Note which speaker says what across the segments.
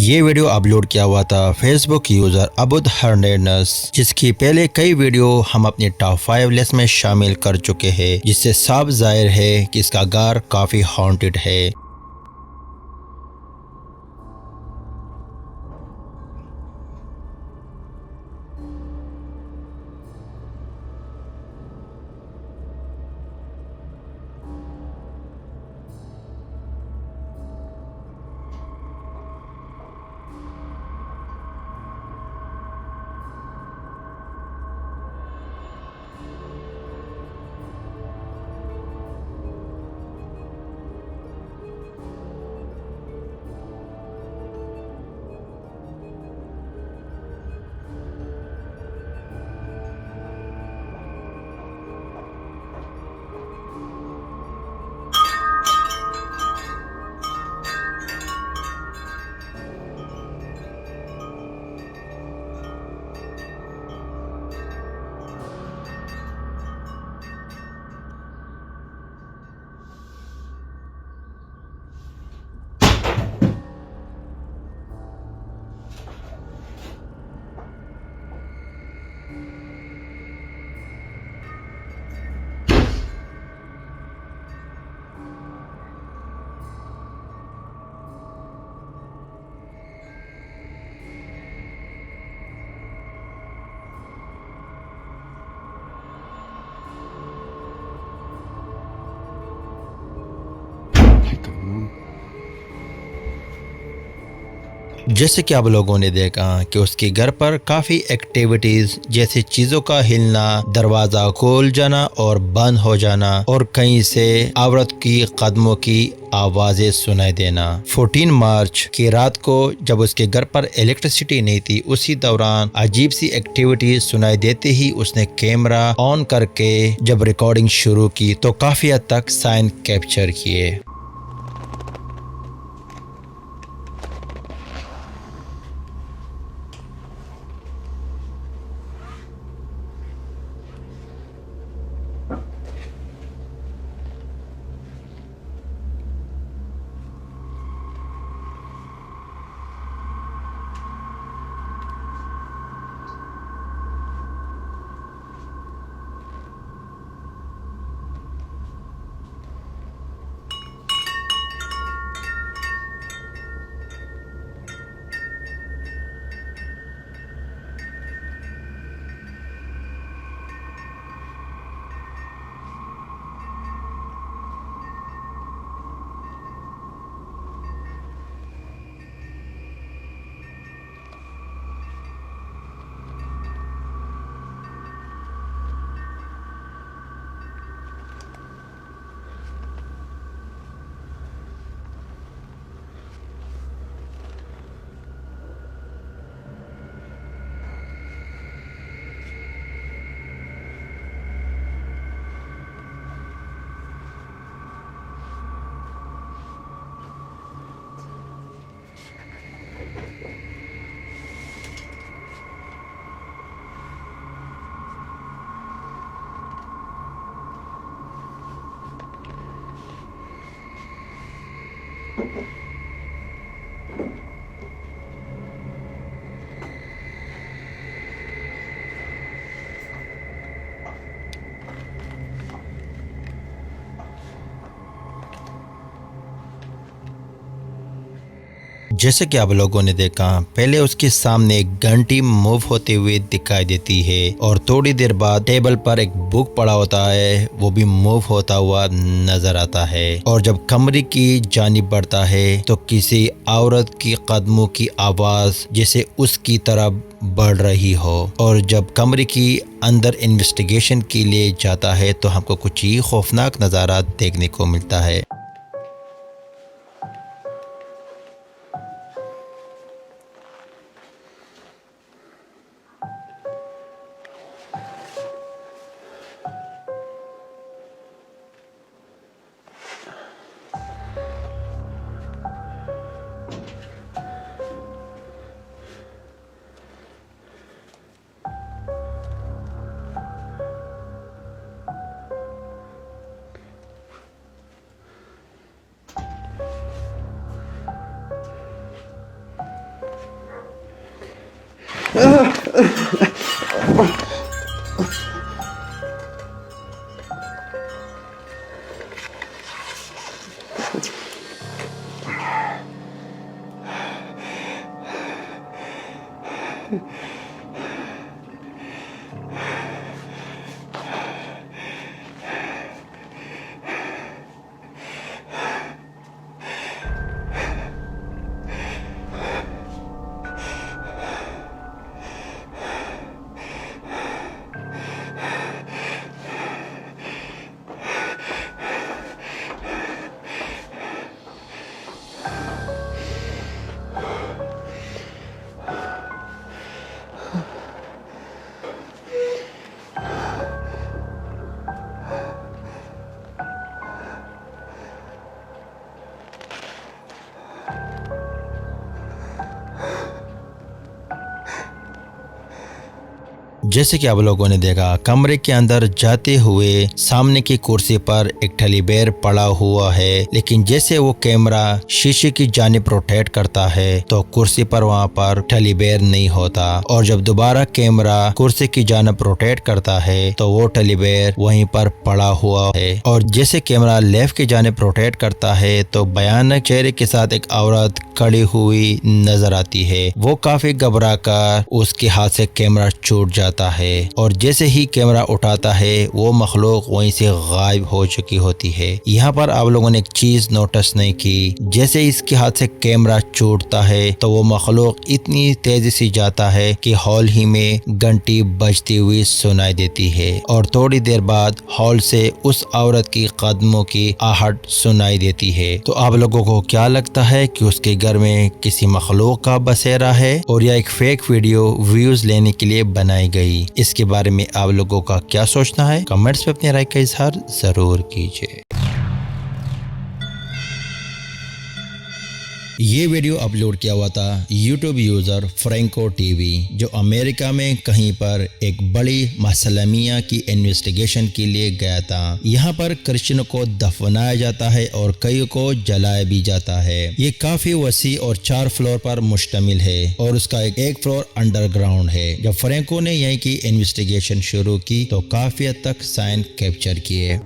Speaker 1: ये video upload किया हुआ था फेसबुक यूजर अबुद हर्नेनस, जिसकी पहले कई वीडियो हम अपनी टॉप 5 लिस्ट में शामिल कर चुके हैं, जिससे साफ जाहिर है कि इसका घर काफी हॉन्टेड है। जैसे कि आप लोगों ने देखा कि उसके घर पर काफ़ी एक्टिविटीज़ जैसे चीज़ों का हिलना, दरवाज़ा खोल जाना और बंद हो जाना और कहीं से औरत की कदमों की आवाज़ें सुनाई देना। 14 मार्च की रात को जब उसके घर पर इलेक्ट्रिसिटी नहीं थी, उसी दौरान अजीब सी एक्टिविटीज सुनाई देते ही उसने कैमरा ऑन करके जब रिकॉर्डिंग शुरू की तो काफ़ी हद तक साइन कैप्चर किए। जैसे कि आप लोगों ने देखा, पहले उसके सामने एक घंटी मूव होते हुए दिखाई देती है और थोड़ी देर बाद टेबल पर एक बुक पड़ा होता है, वो भी मूव होता हुआ नजर आता है। और जब कमरे की जानिब बढ़ता है तो किसी औरत की कदमों की आवाज जैसे उसकी तरफ बढ़ रही हो। और जब कमरे की अंदर इन्वेस्टिगेशन के लिए जाता है तो हमको कुछ ही खौफनाक नज़ारा देखने को मिलता है। जैसे कि आप लोगों ने देखा, कमरे के अंदर जाते हुए सामने की कुर्सी पर एक टेडी बेयर पड़ा हुआ है, लेकिन जैसे वो कैमरा शीशे की जानिब रोटेट करता है तो कुर्सी पर वहाँ पर टेडी बेयर नहीं होता, और जब दोबारा कैमरा कुर्सी की जानिब रोटेट करता है तो वो टेडी बेयर वहीं पर पड़ा हुआ है। और जैसे कैमरा लेफ्ट की जानिब रोटेट करता है तो भयानक चेहरे के साथ एक औरत खड़ी हुई नजर आती है। वो काफी घबरा कर उसके हाथ से कैमरा छूट जाता है, और जैसे ही कैमरा उठाता है वो मखलूक वहीं से गायब हो चुकी होती है। यहाँ पर आप लोगों ने एक चीज नोटिस नहीं की, जैसे इसके हाथ से कैमरा छूटता है तो वो मखलूक इतनी तेजी से जाता है कि हॉल ही में घंटी बजती हुई सुनाई देती है, और थोड़ी देर बाद हॉल से उस औरत की कदमों की आहट सुनाई देती है। तो आप लोगों को क्या लगता है कि उसके घर में किसी मखलूक का बसेरा है, और या एक फेक वीडियो व्यूज लेने के लिए बनाई गई? इसके बारे में आप लोगों का क्या सोचना है? कमेंट्स में अपनी राय का इजहार जरूर कीजिए। ये वीडियो अपलोड किया हुआ था यूट्यूब यूजर फ्रैंको टीवी, जो अमेरिका में कहीं पर एक बड़ी मसलमिया की इन्वेस्टिगेशन के लिए गया था। यहाँ पर क्रिश्चियनों को दफनाया जाता है और कई को जलाया भी जाता है। ये काफी वसी और 4 फ्लोर पर मुश्तमिल है, और उसका एक फ्लोर अंडरग्राउंड है। जब फ्रैंको ने यहीं की इन्वेस्टिगेशन शुरू की तो काफी हद तक साइन कैप्चर किए।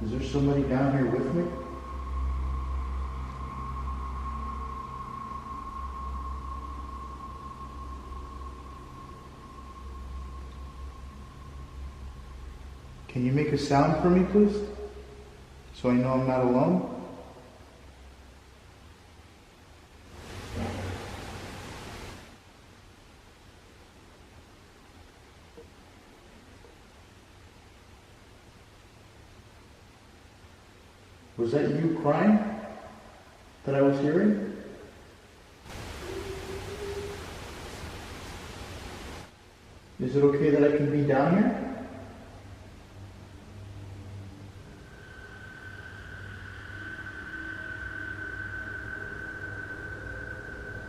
Speaker 2: Is there somebody down here with me? Can you make a sound for me, please? So I know I'm not alone? Was that you crying that I was hearing? Is it okay that I can be down here?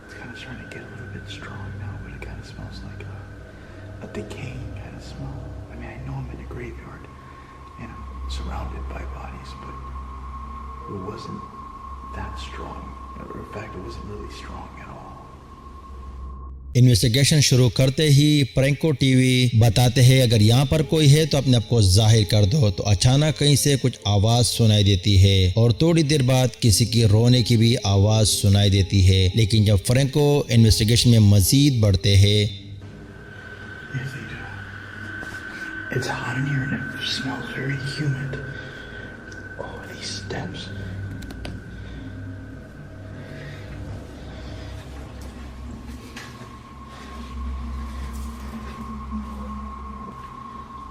Speaker 2: It's kind of starting to get a little bit strong now, but it kind of smells like a decaying kind of smell. I mean, I know I'm in a graveyard and I'm surrounded by bodies, but it wasn't that strong. In fact, it wasn't really strong at all.
Speaker 1: Investigation शुरू करते ही Franco TV बताते हैं अगर यहाँ पर कोई है तो अपने आप को जाहिर कर दो। तो अचानक कहीं से कुछ आवाज सुनाई देती है, और थोड़ी देर बाद किसी की रोने की भी आवाज सुनाई देती है। लेकिन जब फ्रैंको इन्वेस्टिगेशन में मजीद बढ़ते हैं,
Speaker 2: Yes, they do. It's hot in here and it smells very humid. Oh, these steps.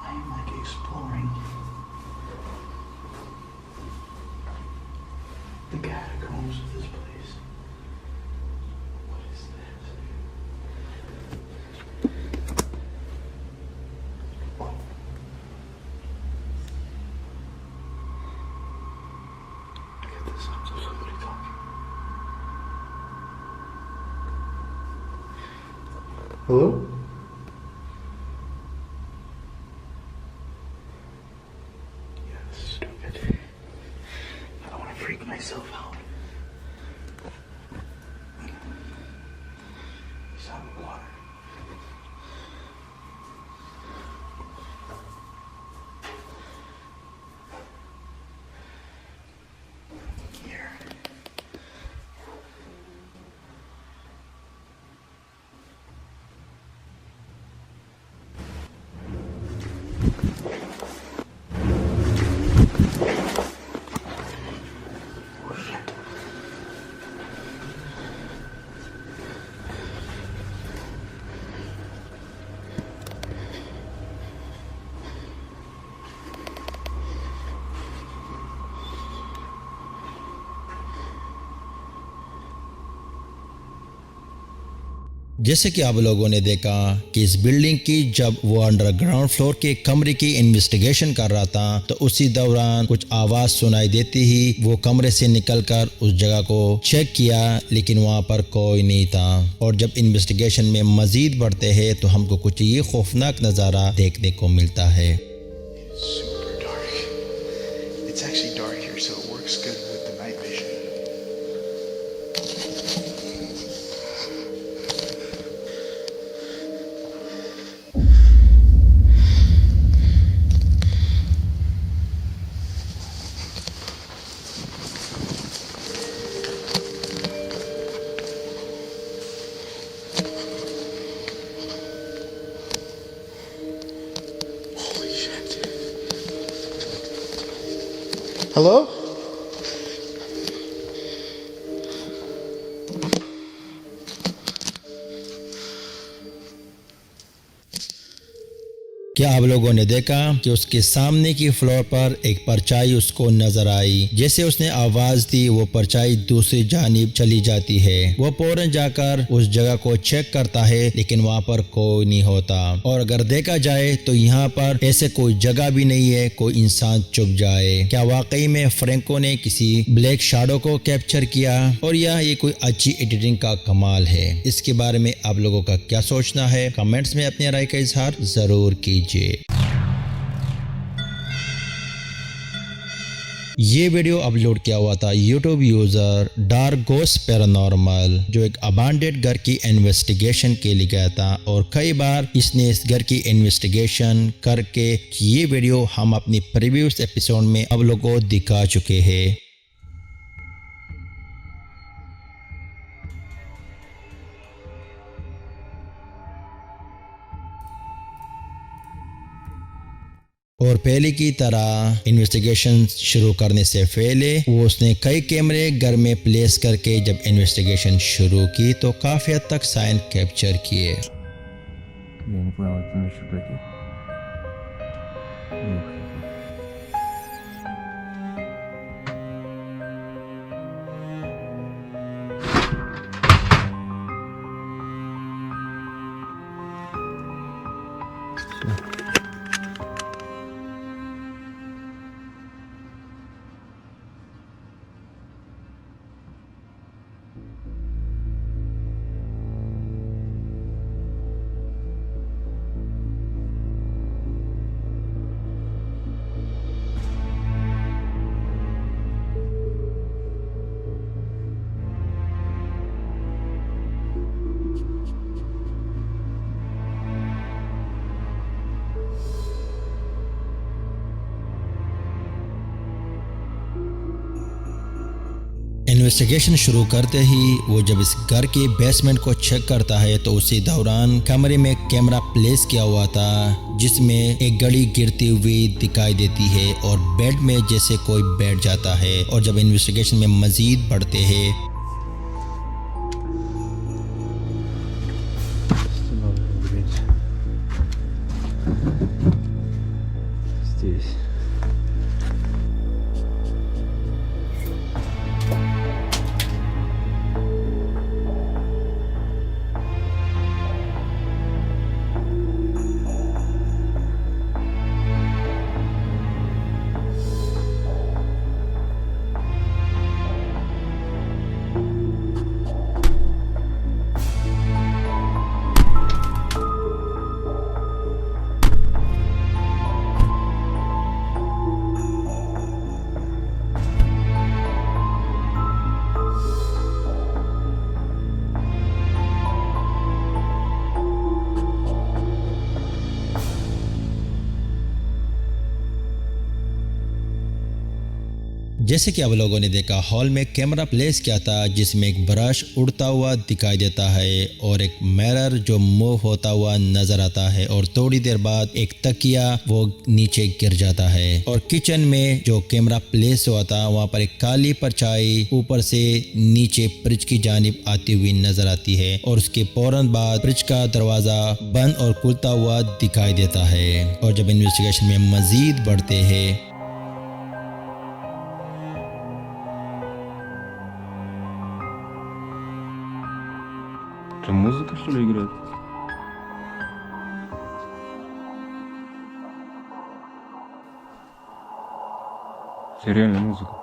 Speaker 2: I am like exploring the catacombs of this place. What is this? Oh. I get the sounds of somebody talking. Hello?
Speaker 1: जैसे कि आप लोगों ने देखा कि इस building की जब वो अंडरग्राउंड फ्लोर के कमरे की इन्वेस्टिगेशन कर रहा था तो उसी दौरान कुछ आवाज सुनाई देती ही वो कमरे से निकलकर उस जगह को चेक किया, लेकिन वहां पर कोई नहीं था। और जब इन्वेस्टिगेशन में मजीद बढ़ते हैं तो हमको कुछ ये खौफनाक नज़ारा देखने को मिलता है।
Speaker 2: Super dark. It's actually dark here, so it works good with the night vision. Holy shit. Hello?
Speaker 1: क्या आप लोगों ने देखा कि उसके सामने की फ्लोर पर एक परछाई उसको नजर आई। जैसे उसने आवाज दी वो परछाई दूसरी जानिब चली जाती है। वो फौरन जाकर उस जगह को चेक करता है, लेकिन वहाँ पर कोई नहीं होता। और अगर देखा जाए तो यहाँ पर ऐसे कोई जगह भी नहीं है कोई इंसान छुप जाए। क्या वाकई में फ्रैंको ने किसी ब्लैक शैडो को कैप्चर किया, और या ये कोई अच्छी एडिटिंग का कमाल है? इसके बारे में आप लोगों का क्या सोचना है? कमेंट्स में अपनी राय का इजहार जरूर कीजिए। ये वीडियो अपलोड किया हुआ था YouTube user dark ghost paranormal, जो एक अबांडेड घर की इन्वेस्टिगेशन के लिए गया था। और कई बार इसने इस घर की इन्वेस्टिगेशन करके ये वीडियो हम अपनी प्रीवियस एपिसोड में आप लोगों को दिखा चुके हैं। और पहले की तरह इन्वेस्टिगेशन शुरू करने से पहले वो उसने कई कैमरे घर में प्लेस करके जब इन्वेस्टिगेशन शुरू की तो काफ़ी हद तक साइन कैप्चर किए।
Speaker 3: Я не понял, это насчет каких?
Speaker 1: इन्वेस्टिगेशन शुरू करते ही वो जब इस घर के बेसमेंट को चेक करता है तो उसी दौरान कमरे में कैमरा प्लेस किया हुआ था जिसमें एक घड़ी गिरती हुई दिखाई देती है और बेड में जैसे कोई बैठ जाता है। और जब इन्वेस्टिगेशन में मजीद बढ़ते हैं
Speaker 3: Здесь.
Speaker 1: जैसे कि आप लोगों ने देखा हॉल में कैमरा प्लेस किया था जिसमें एक ब्रश उड़ता हुआ दिखाई देता है और एक मिरर जो मूव होता हुआ नजर आता है और थोड़ी देर बाद एक तकिया वो नीचे गिर जाता है। और किचन में जो कैमरा प्लेस हुआ था वहाँ पर एक काली परछाई ऊपर से नीचे फ्रिज की जानिब आती हुई नजर आती है और उसके फौरन बाद फ्रिज का दरवाजा बंद और खुलता हुआ दिखाई देता है। और जब इन्वेस्टिगेशन में मजीद बढ़ते हैं
Speaker 3: Что, музыка что ли играет? Это реально музыка.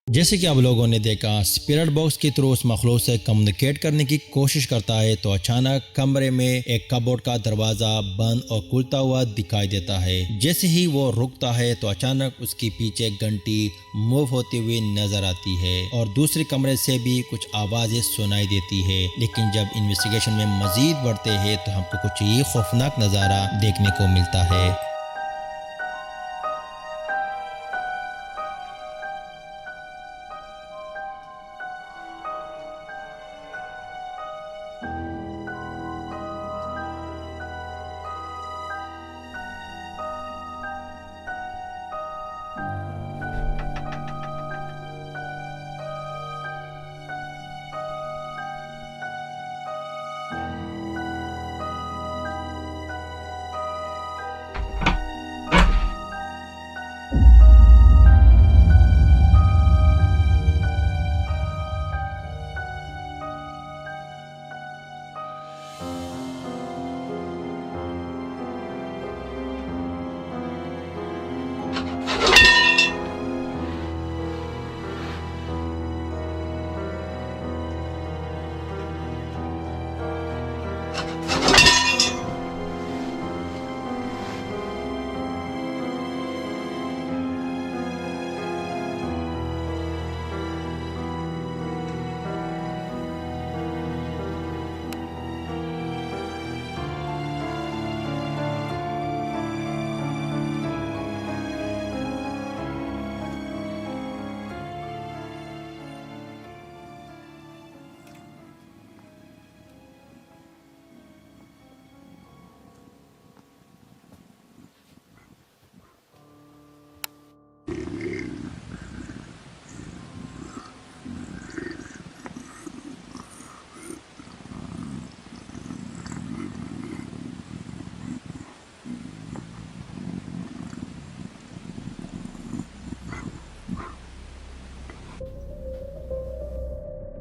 Speaker 1: जैसे कि आप लोगों ने देखा स्पिरिट बॉक्स के थ्रू उस मखलूक से कम्युनिकेट करने की कोशिश करता है तो अचानक कमरे में एक कबोर्ड का दरवाजा बंद और खुलता हुआ दिखाई देता है। जैसे ही वो रुकता है तो अचानक उसके पीछे घंटी मूव होती हुई नजर आती है और दूसरे कमरे से भी कुछ आवाजें सुनाई देती है। लेकिन जब इन्वेस्टिगेशन में मजीद बढ़ते हैं तो हमको कुछ ये खौफनाक नज़ारा देखने को मिलता है।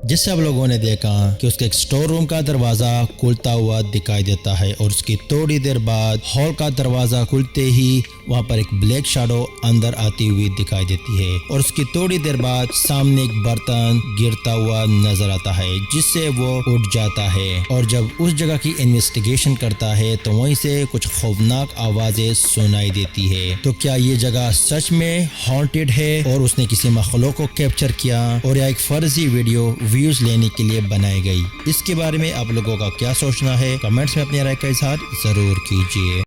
Speaker 1: जिससे आप लोगों ने देखा कि उसके एक स्टोर रूम का दरवाजा खुलता हुआ दिखाई देता है और उसकी थोड़ी देर बाद हॉल का दरवाजा खुलते ही वहां पर एक ब्लैक शैडो अंदर आती हुई दिखाई देती है और उसकी थोड़ी देर बाद सामने एक बर्तन गिरता हुआ नजर आता है जिससे वो उठ जाता है और जब उस जगह की इन्वेस्टिगेशन करता है तो वहीं से कुछ खौफनाक आवाजें सुनाई देती है। तो क्या ये जगह सच में हॉन्टेड है और उसने किसी मखलूक को कैप्चर किया और या एक फर्जी वीडियो व्यूज लेने के लिए बनाई गई? इसके बारे में आप लोगों का क्या सोचना है? कमेंट्स में अपनी राय का इजहार जरूर कीजिए।